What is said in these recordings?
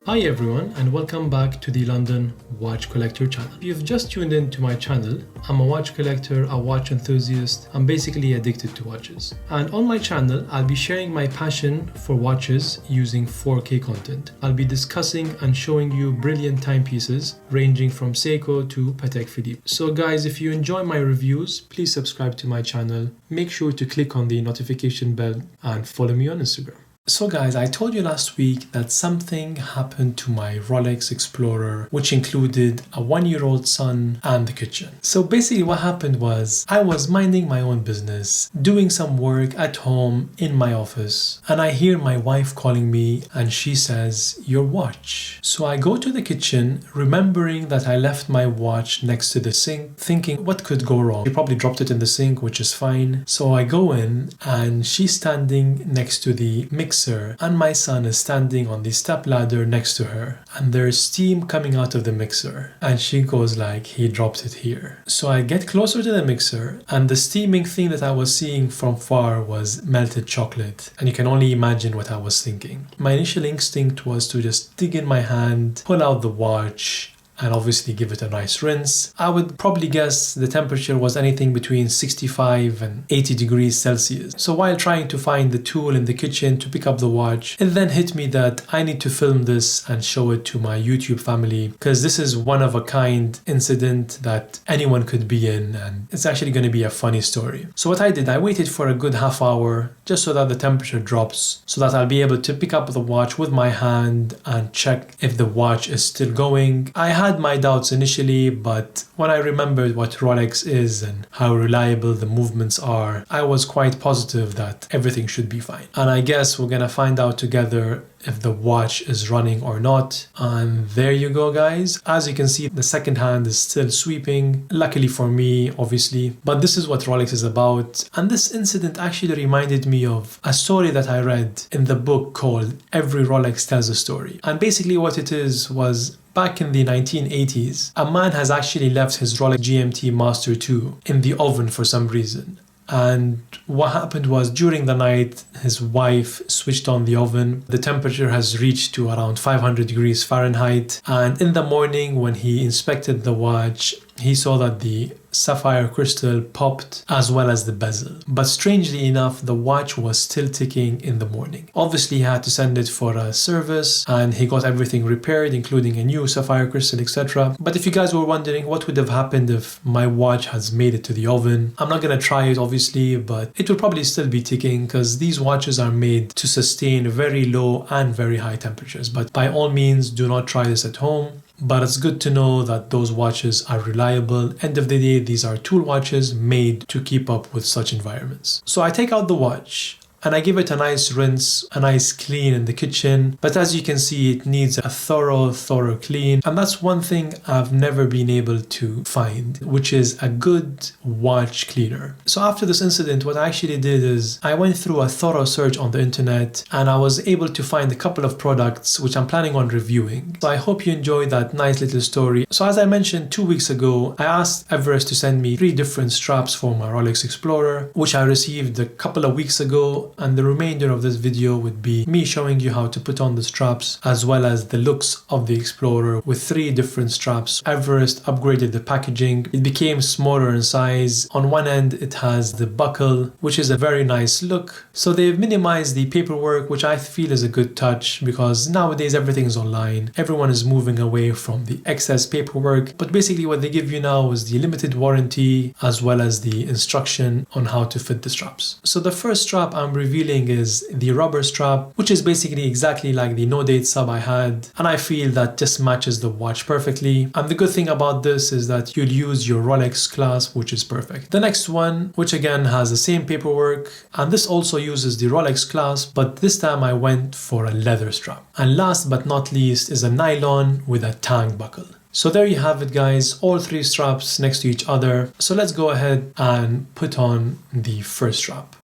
Hi everyone and welcome back to the London Watch Collector channel. If you've just tuned in to my channel, I'm a watch collector, a watch enthusiast. I'm basically addicted to watches. And on my channel, I'll be sharing my passion for watches using 4K content. I'll be discussing and showing you brilliant timepieces ranging from Seiko to Patek Philippe. So guys, if you enjoy my reviews, please subscribe to my channel. Make sure to click on the notification bell and follow me on Instagram. So guys, I told you last week that something happened to my Rolex Explorer, which included a 1-year-old son and the kitchen. So basically what happened was I was minding my own business, doing some work at home in my office, and I hear my wife calling me and she says, "Your watch." So I go to the kitchen, remembering that I left my watch next to the sink, thinking what could go wrong? She probably dropped it in the sink, which is fine. So I go in and she's standing next to the mixer and my son is standing on the step ladder next to her, and there's steam coming out of the mixer, and she goes like, "He dropped it here." So I get closer to the mixer, and the steaming thing that I was seeing from far was melted chocolate, and you can only imagine what I was thinking. My initial instinct was to just dig in my hand, pull out the watch, and obviously give it a nice rinse. I would probably guess the temperature was anything between 65 and 80 degrees Celsius. So while trying to find the tool in the kitchen to pick up the watch, it then hit me that I need to film this and show it to my YouTube family, because this is one of a kind incident that anyone could be in, and it's actually going to be a funny story. So what I did, I waited for a good half hour just so that the temperature drops, so that I'll be able to pick up the watch with my hand and check if the watch is still going. I had my doubts initially, but when I remembered what Rolex is and how reliable the movements are, I was quite positive that everything should be fine. And I guess we're gonna find out together if the watch is running or not. And there you go, guys. As you can see, the second hand is still sweeping, luckily for me, obviously. But this is what Rolex is about. And this incident actually reminded me of a story that I read in the book called Every Rolex Tells a Story. And basically what it is was, back in the 1980s, a man has actually left his Rolex GMT Master 2 in the oven for some reason. And what happened was, during the night, his wife switched on the oven. The temperature has reached to around 500 degrees Fahrenheit. And in the morning, when he inspected the watch, he saw that the sapphire crystal popped as well as the bezel. But strangely enough, the watch was still ticking in the morning. Obviously, he had to send it for a service and he got everything repaired, including a new sapphire crystal, etc. But if you guys were wondering what would have happened if my watch has made it to the oven, I'm not gonna try it obviously, but it will probably still be ticking, because these watches are made to sustain very low and very high temperatures. But by all means, do not try this at home. But it's good to know that those watches are reliable. End of the day, these are tool watches made to keep up with such environments. So I take out the watch and I give it a nice rinse, a nice clean in the kitchen. But as you can see, it needs a thorough clean. And that's one thing I've never been able to find, which is a good watch cleaner. So after this incident, what I actually did is I went through a thorough search on the internet, and I was able to find a couple of products which I'm planning on reviewing. So I hope you enjoyed that nice little story. So as I mentioned 2 weeks ago, I asked Everest to send me 3 different straps for my Rolex Explorer, which I received a couple of weeks ago. And the remainder of this video would be me showing you how to put on the straps, as well as the looks of the Explorer with 3 different straps. Everest upgraded the packaging. It became smaller in size. On one end, it has the buckle, which is a very nice look. So they've minimized the paperwork, which I feel is a good touch, because nowadays everything is online. Everyone is moving away from the excess paperwork. But basically what they give you now is the limited warranty, as well as the instruction on how to fit the straps. So the first strap I'm revealing is the rubber strap, which is basically exactly like the no date sub I had, and I feel that just matches the watch perfectly. And the good thing about this is that you'll use your Rolex clasp, which is perfect. The next one, which again has the same paperwork, and this also uses the Rolex clasp, but this time I went for a leather strap. And last but not least is a nylon with a tang buckle. So there you have it, guys, all 3 straps next to each other. So let's go ahead and put on the first strap.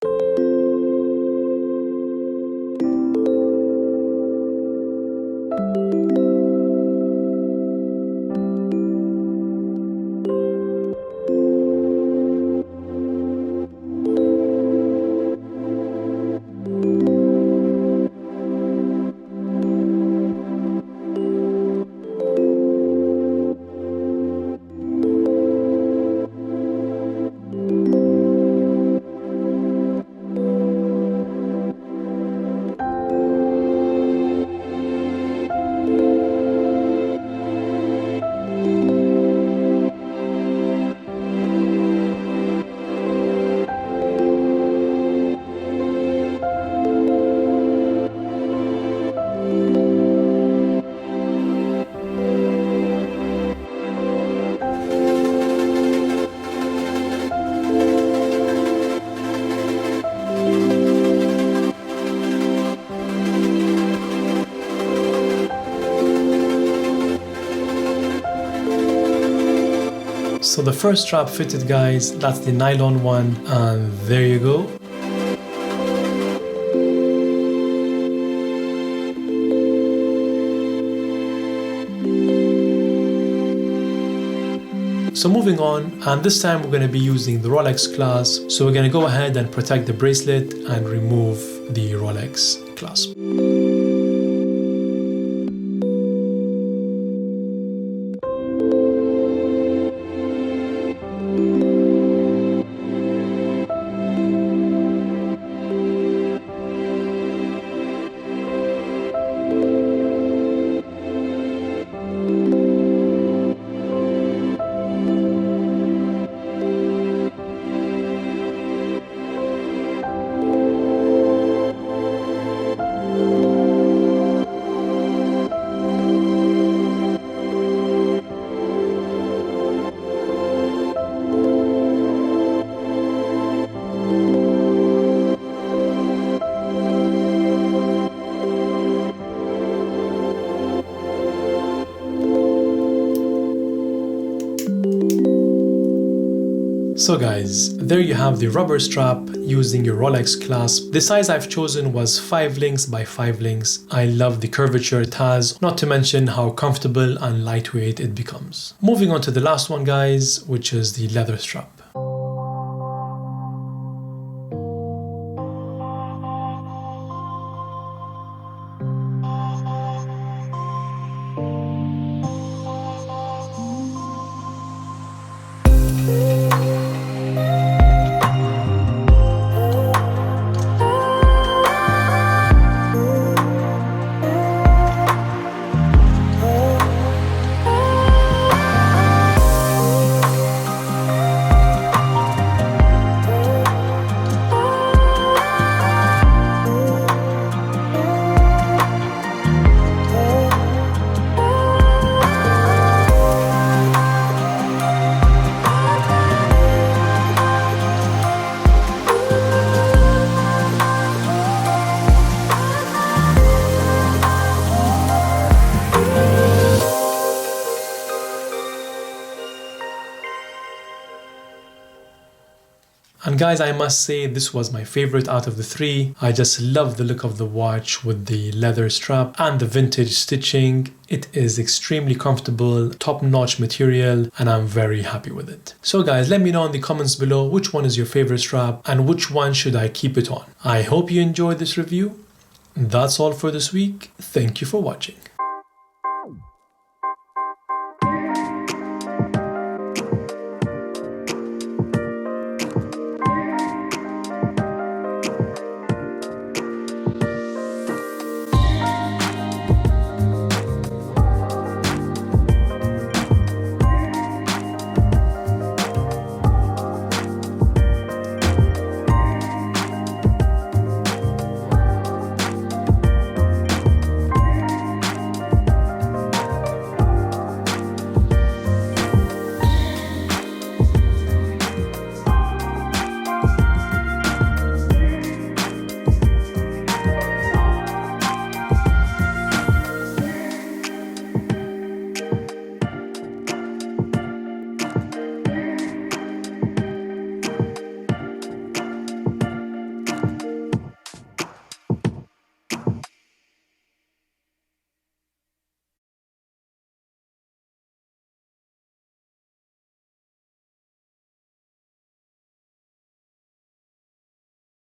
So the first strap fitted, guys, that's the nylon one, and there you go. So moving on, and this time we're going to be using the Rolex clasp. So we're going to go ahead and protect the bracelet and remove the Rolex clasp. So guys, there you have the rubber strap using your Rolex clasp. The size I've chosen was 5 links by 5 links. I love the curvature it has, not to mention how comfortable and lightweight it becomes. Moving on to the last one, guys, which is the leather strap. And guys, I must say this was my favorite out of the 3. I just love the look of the watch with the leather strap and the vintage stitching. It is extremely comfortable, top-notch material, and I'm very happy with it. So guys, let me know in the comments below which one is your favorite strap and which one should I keep it on. I hope you enjoyed this review. That's all for this week. Thank you for watching.